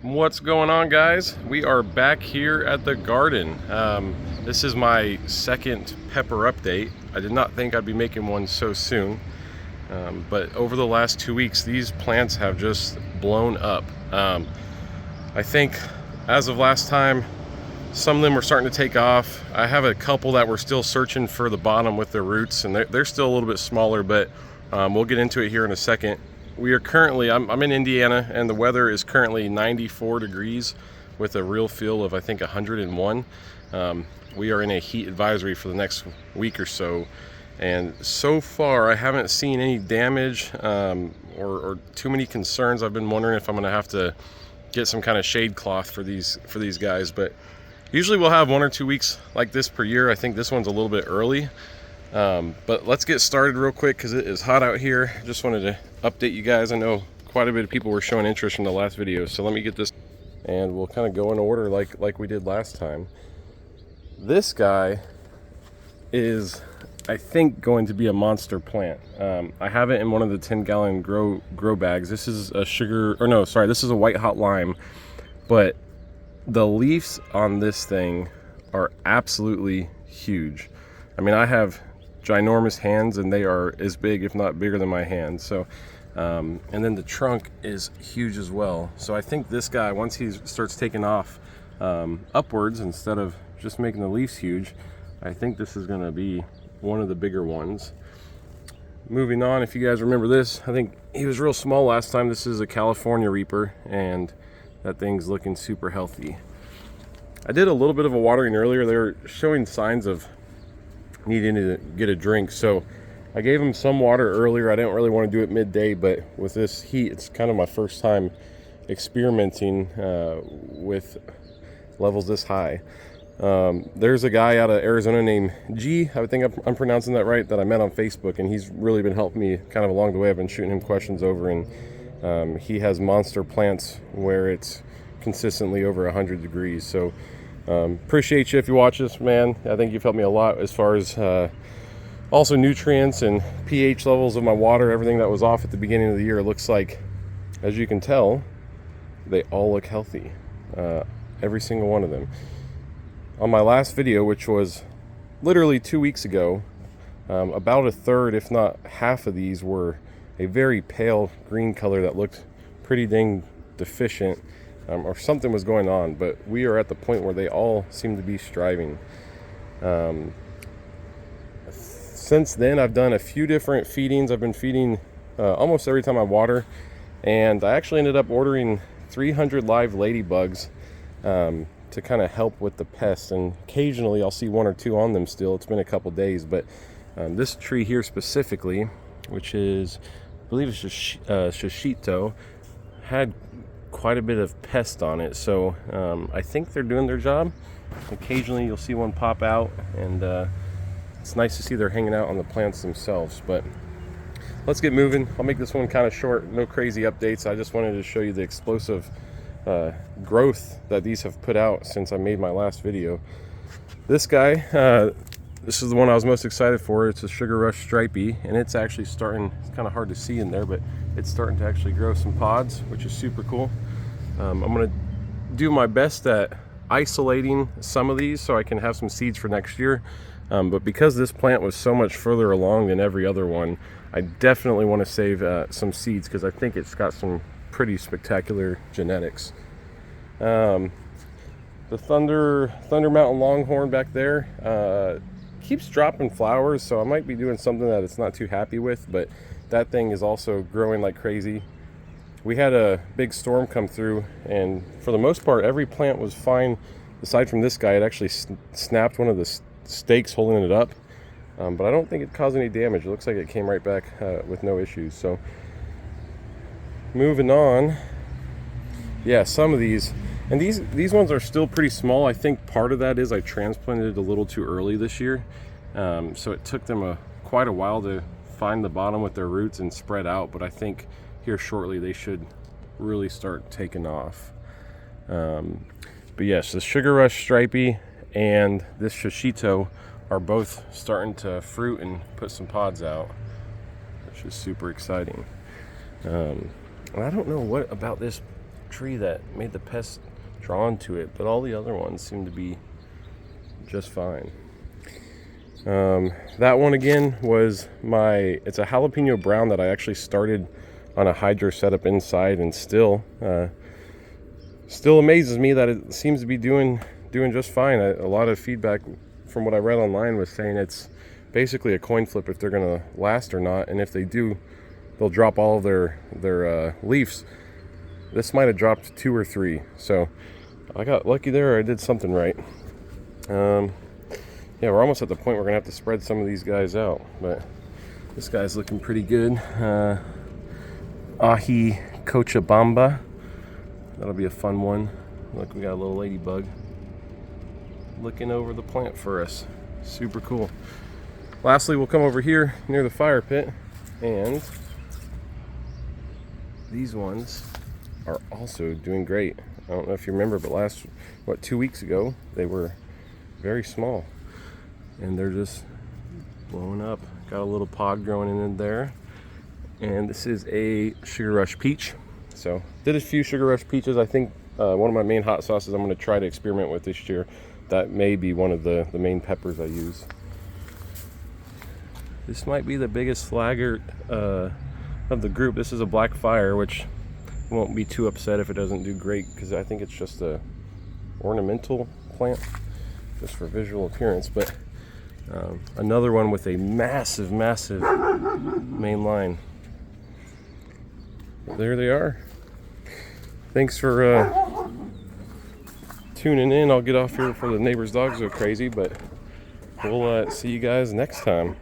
What's going on, guys? We are back here at the garden. This is my second pepper update. I did not think I'd be making one so soon, but over the last 2 weeks these plants have just blown up. I think as of last time some of them were starting to take off. I have a couple that were still searching for the bottom with their roots, and they're still a little bit smaller, but we'll get into it here in a second. We are currently, I'm in Indiana, and the weather is currently 94 degrees with a real feel of, I think, 101. We are in a heat advisory for the next week or so, and so far I haven't seen any damage or too many concerns. I've been wondering if I'm going to have to get some kind of shade cloth for these guys, but usually we'll have 1 or 2 weeks like this per year. I think this one's a little bit early. But let's get started real quick because it is hot out here. Just wanted to update you guys. I know quite a bit of people were showing interest in the last video, so let me get this and we'll kind of go in order like we did last time. This guy is, I think, going to be a monster plant. I have it in one of the 10-gallon grow bags. This is a this is a white hot lime, but the leaves on this thing are absolutely huge. I mean, I have ginormous hands, and they are as big, if not bigger, than my hands. So and then the trunk is huge as well. So I think this guy, once he starts taking off upwards instead of just making the leaves huge, I think this is going to be one of the bigger ones. Moving on, if you guys remember this, I think he was real small last time. This is a California Reaper, and that thing's looking super healthy. I did a little bit of a watering earlier. They were showing signs of needing to get a drink, so I gave him some water earlier. I didn't really want to do it midday, but with this heat, it's kind of my first time experimenting with levels this high. There's a guy out of Arizona named G, I think I'm pronouncing that right, that I met on Facebook, and he's really been helping me kind of along the way. I've been shooting him questions over, and he has monster plants where it's consistently over 100 degrees. So appreciate you if you watch this, man. I think you've helped me a lot as far as also nutrients and pH levels of my water. Everything that was off at the beginning of the year, it looks like, as you can tell, they all look healthy, every single one of them. On my last video, which was literally 2 weeks ago, about a third, if not half, of these were a very pale green color that looked pretty dang deficient, or something was going on. But we are at the point where they all seem to be striving. Since then, I've done a few different feedings. I've been feeding almost every time I water, and I actually ended up ordering 300 live ladybugs to kind of help with the pests, and occasionally I'll see 1 or 2 on them still. It's been a couple days, but this tree here specifically, which is, I believe it's shishito, had quite a bit of pest on it, so I think they're doing their job. Occasionally you'll see one pop out, and it's nice to see they're hanging out on the plants themselves. But let's get moving. I'll make this one kind of short, no crazy updates. I just wanted to show you the explosive growth that these have put out since I made my last video. This guy, this is the one I was most excited for. It's a Sugar Rush Stripey, and it's actually starting, it's kind of hard to see in there, but it's starting to actually grow some pods, which is super cool. I'm going to do my best at isolating some of these so I can have some seeds for next year. But because this plant was so much further along than every other one, I definitely want to save some seeds because I think it's got some pretty spectacular genetics. The Thunder Mountain Longhorn back there keeps dropping flowers, so I might be doing something that it's not too happy with, but that thing is also growing like crazy. We had a big storm come through, and for the most part every plant was fine aside from this guy. It actually snapped one of the stakes holding it up, but I don't think it caused any damage. It looks like it came right back with no issues. So moving on, yeah, some of these, and these ones are still pretty small. I think part of that is I transplanted a little too early this year, so it took them quite a while to find the bottom with their roots and spread out, but I think here shortly they should really start taking off. But yes, the Sugar Rush Stripey and this shishito are both starting to fruit and put some pods out, which is super exciting. And I don't know what about this tree that made the pests drawn to it, but all the other ones seem to be just fine. That one again was it's a jalapeno brown that I actually started on a hydro setup inside, and still amazes me that it seems to be doing just fine. A lot of feedback from what I read online was saying it's basically a coin flip if they're gonna last or not, and if they do, they'll drop all of their leaves. This might have dropped 2 or 3, so I got lucky there. I did something right. Yeah, we're almost at the point we're gonna have to spread some of these guys out, but this guy's looking pretty good. Ahi Cochabamba. That'll be a fun one. Look, we got a little ladybug looking over the plant for us. Super cool. Lastly, we'll come over here near the fire pit, and these ones are also doing great. I don't know if you remember, but 2 weeks ago, they were very small, and they're just blowing up. Got a little pod growing in there, and this is a Sugar Rush peach. So did a few Sugar Rush peaches. I think one of my main hot sauces I'm going to try to experiment with this year. That may be one of the main peppers I use. This might be the biggest flaggart of the group. This is a black fire, which won't be too upset if it doesn't do great, because I think it's just a ornamental plant, just for visual appearance. But another one with a massive main line. There they are. Thanks for tuning in. I'll get off here before the neighbor's dogs go crazy, but we'll see you guys next time.